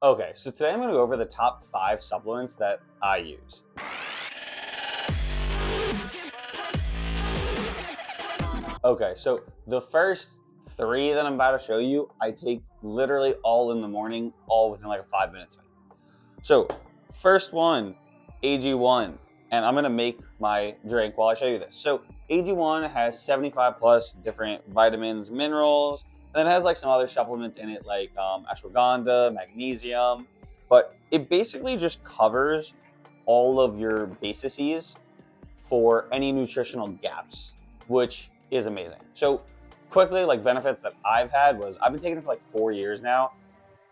Okay, so today I'm going to go over the top 5 supplements that I use. Okay, so the first 3 that I'm about to show you, I take literally all in the morning, all within like a 5-minute span. So, first one, AG1, and I'm going to make my drink while I show you this. So, AG1 has 75 plus different vitamins, minerals, and it has like some other supplements in it like ashwagandha, magnesium, but it basically just covers all of your bases for any nutritional gaps, which is amazing. So quickly, like benefits that I've had was I've been taking it for like 4 years now.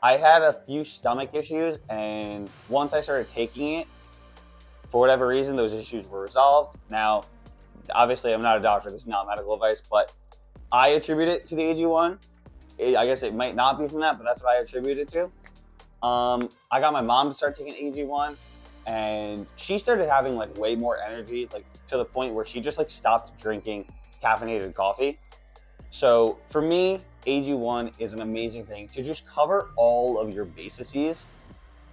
I had a few stomach issues, and once I started taking it, for whatever reason, those issues were resolved. Now, obviously, I'm not a doctor. This is not medical advice, but I attribute it to the AG1. I guess it might not be from that, but that's what I attribute it to. I got my mom to start taking AG1, and she started having like way more energy, like to the point where she just like stopped drinking caffeinated coffee. So for me, AG1 is an amazing thing to just cover all of your bases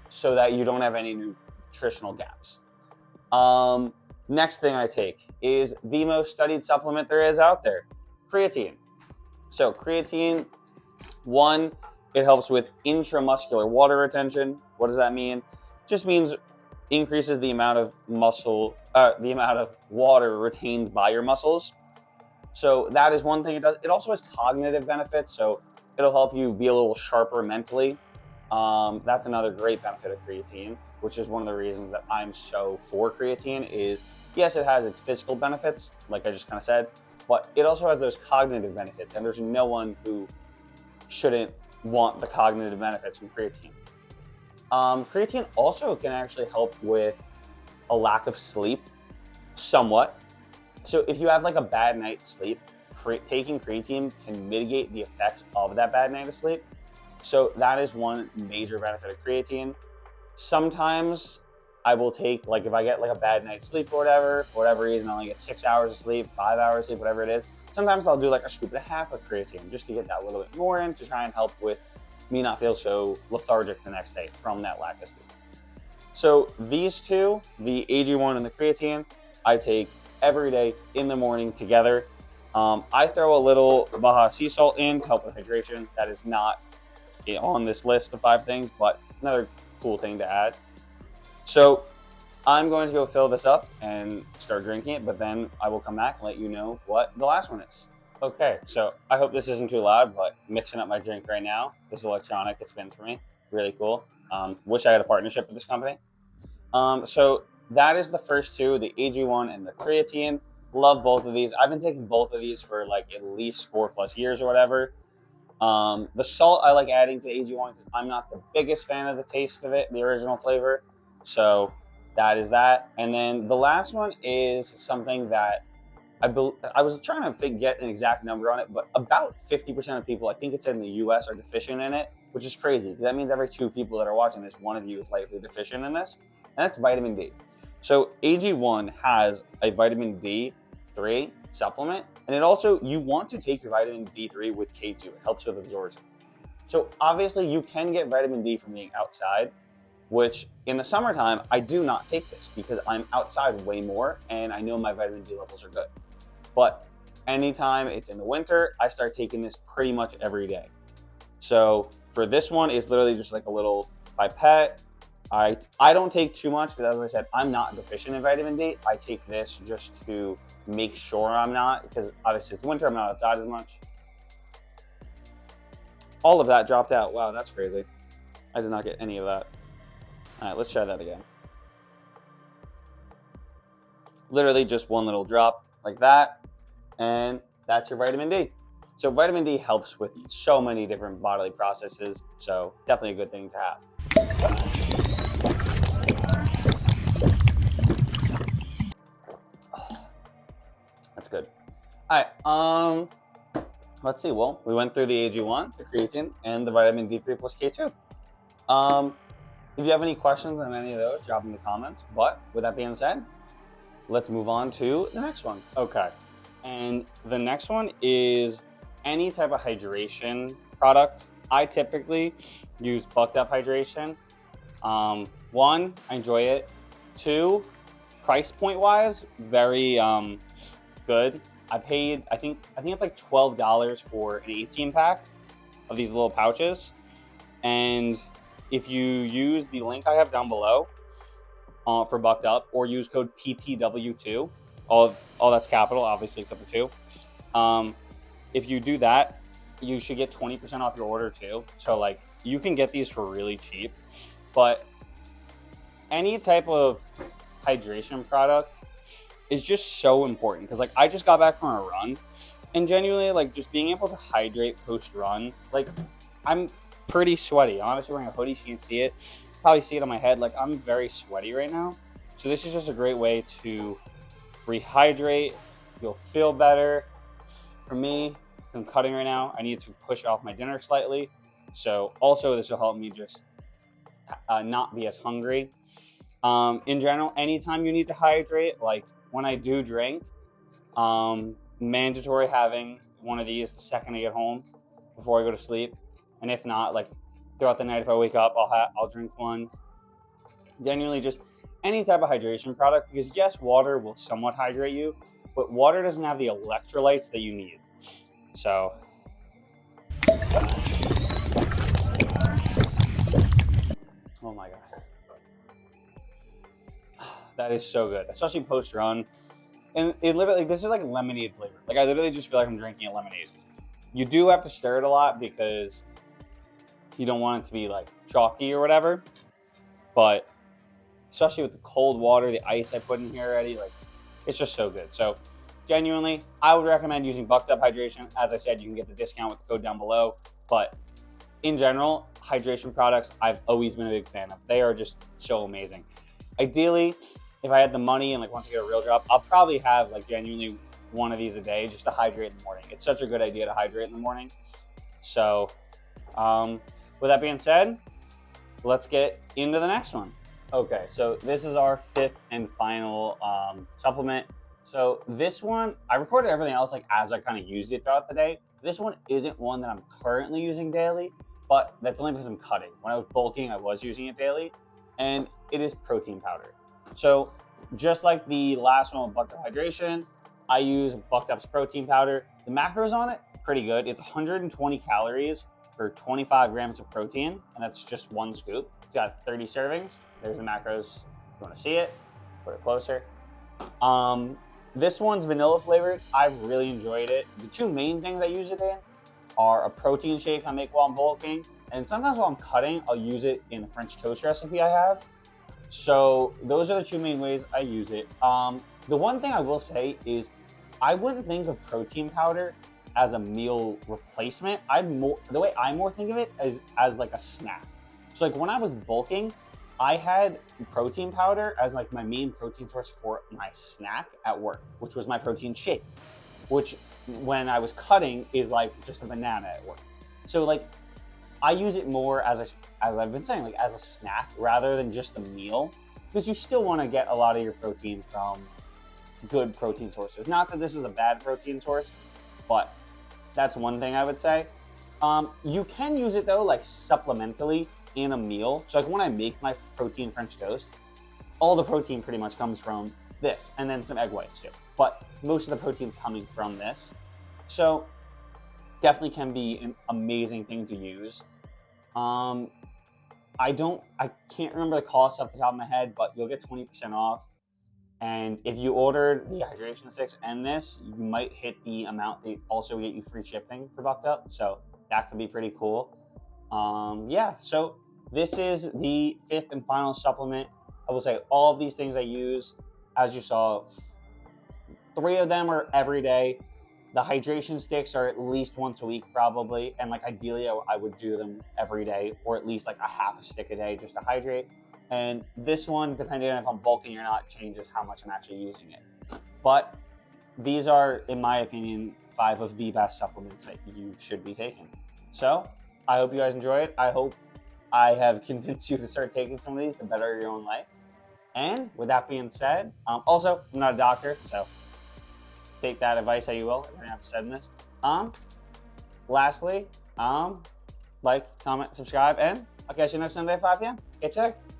so that you don't have any nutritional gaps. Next thing I take is the most studied supplement there is out there, creatine. So creatine, one, it helps with intramuscular water retention. What does that mean? Just means increases the amount of water retained by your muscles. So that is one thing it does. It also has cognitive benefits, so it'll help you be a little sharper mentally. That's another great benefit of creatine, which is one of the reasons that I'm so for creatine is, yes, it has its physical benefits, like I just kind of said, but it also has those cognitive benefits, and there's no one who shouldn't want the cognitive benefits from creatine. Creatine also can actually help with a lack of sleep somewhat. So if you have like a bad night's sleep, taking creatine can mitigate the effects of that bad night of sleep. So that is one major benefit of creatine. Sometimes I will take, like if I get like a bad night's sleep or whatever, for whatever reason, I only get 6 hours of sleep, 5 hours of sleep, whatever it is. Sometimes I'll do like a scoop and a half of creatine just to get that little bit more in to try and help with me not feel so lethargic the next day from that lack of sleep. So these two, the AG1 and the creatine, I take every day in the morning together. I throw a little Baja sea salt in to help with hydration. That is not on this list of 5 things, but another cool thing to add. So I'm going to go fill this up and start drinking it, but then I will come back and let you know what the last one is. Okay, so I hope this isn't too loud, but mixing up my drink right now. This is electronic, it spins for me. Really cool. Wish I had a partnership with this company. So that is the first two, the AG1 and the creatine. Love both of these. I've been taking both of these for like at least 4+ years or whatever. The salt I like adding to AG1 because I'm not the biggest fan of the taste of it, the original flavor. So that is that. And then the last one is something that I was trying to get an exact number on it, but about 50% of people, I think it said in the US, are deficient in it, which is crazy because that means every 2 people that are watching this, one of you is likely deficient in this, and that's vitamin D. So AG1 has a vitamin D3 supplement, and it also, you want to take your vitamin D3 with K2. It helps with absorption. So obviously you can get vitamin D from being outside, which in the summertime, I do not take this because I'm outside way more and I know my vitamin D levels are good. But anytime it's in the winter, I start taking this pretty much every day. So for this one, it's literally just like a little pipette. I don't take too much because, as I said, I'm not deficient in vitamin D. I take this just to make sure I'm not, because obviously it's winter, I'm not outside as much. All of that dropped out. Wow, that's crazy. I did not get any of that. All right, let's try that again. Literally just one little drop like that, and that's your vitamin D. So vitamin D helps with so many different bodily processes, so definitely a good thing to have. That's good. All right, let's see. Well, we went through the AG1, the creatine, and the vitamin D3 plus K2. If you have any questions on any of those, drop them in the comments. But with that being said, let's move on to the next one. Okay, and the next one is any type of hydration product I typically use BuckedUp Hydration. One, I enjoy it. Two, price point wise, very good. I paid, I think it's like $12 for an 18 pack of these little pouches. And if you use the link I have down below for BuckedUp, or use code PTW2, all that's capital, obviously except for 2. If you do that, you should get 20% off your order too. So like you can get these for really cheap. But any type of hydration product is just so important, because like I just got back from a run, and genuinely like just being able to hydrate post run, like I'm pretty sweaty. I'm obviously wearing a hoodie, so you can see it. Probably see it on my head. Like I'm very sweaty right now. So this is just a great way to rehydrate. You'll feel better. For me, I'm cutting right now. I need to push off my dinner slightly. So also this will help me just not be as hungry. In general, anytime you need to hydrate, like when I do drink, mandatory having one of these the second I get home before I go to sleep. And if not, like throughout the night, if I wake up, I'll drink one. Genuinely just any type of hydration product, because yes, water will somewhat hydrate you, but water doesn't have the electrolytes that you need. So oh my god, that is so good, especially post run. And it literally, this is like lemonade flavor. Like I literally just feel like I'm drinking a lemonade. You do have to stir it a lot because you don't want it to be like chalky or whatever. But especially with the cold water, the ice I put in here already, like it's just so good. So genuinely, I would recommend using BuckedUp Hydration. As I said, you can get the discount with the code down below. But in general, hydration products, I've always been a big fan of. They are just so amazing. Ideally, if I had the money and like once I get a real job, I'll probably have like genuinely one of these a day just to hydrate in the morning. It's such a good idea to hydrate in the morning. So with that being said, let's get into the next one. Okay, so this is our fifth and final supplement. So this one, I recorded everything else like as I kind of used it throughout the day. This one isn't one that I'm currently using daily, but that's only because I'm cutting. When I was bulking, I was using it daily, and it is protein powder. So just like the last one with BuckedUp Hydration, I use BuckedUp's protein powder. The macros on it, pretty good. It's 120 calories for 25 grams of protein, and that's just one scoop. It's got 30 servings. There's the macros. If you want to see it, put it closer. This one's vanilla flavored. I've really enjoyed it. The two main things I use it in are a protein shake I make while I'm bulking, and sometimes while I'm cutting, I'll use it in a French toast recipe I have. So those are the two main ways I use it. The one thing I will say is I wouldn't think of protein powder as a meal replacement. The way I more think of it is as like a snack. So like when I was bulking, I had protein powder as like my main protein source for my snack at work, which was my protein shake, which when I was cutting is like just a banana at work. So like I use it more as I've been saying, like as a snack rather than just a meal, because you still want to get a lot of your protein from good protein sources. Not that this is a bad protein source, but that's one thing I would say. You can use it though, like supplementally in a meal. So like when I make my protein French toast, all the protein pretty much comes from this, and then some egg whites too. But most of the protein's coming from this. So definitely can be an amazing thing to use. I can't remember the cost off the top of my head, but you'll get 20% off. And if you ordered the hydration sticks and this, you might hit the amount. They also get you free shipping for BuckedUp, so that could be pretty cool. Yeah, so this is the fifth and final supplement. I will say all of these things I use, as you saw, 3 of them are every day. The hydration sticks are at least once a week probably, and like ideally I would do them every day, or at least like a half a stick a day just to hydrate. And this one, depending on if I'm bulking or not, changes how much I'm actually using it. But these are, in my opinion, 5 of the best supplements that you should be taking. So I hope you guys enjoy it. I hope I have convinced you to start taking some of these to better your own life. And with that being said, also, I'm not a doctor, so take that advice how you will. Everything I've said in this. Lastly, like, comment, subscribe, and I'll catch you next Sunday at 5 p.m. Get checked.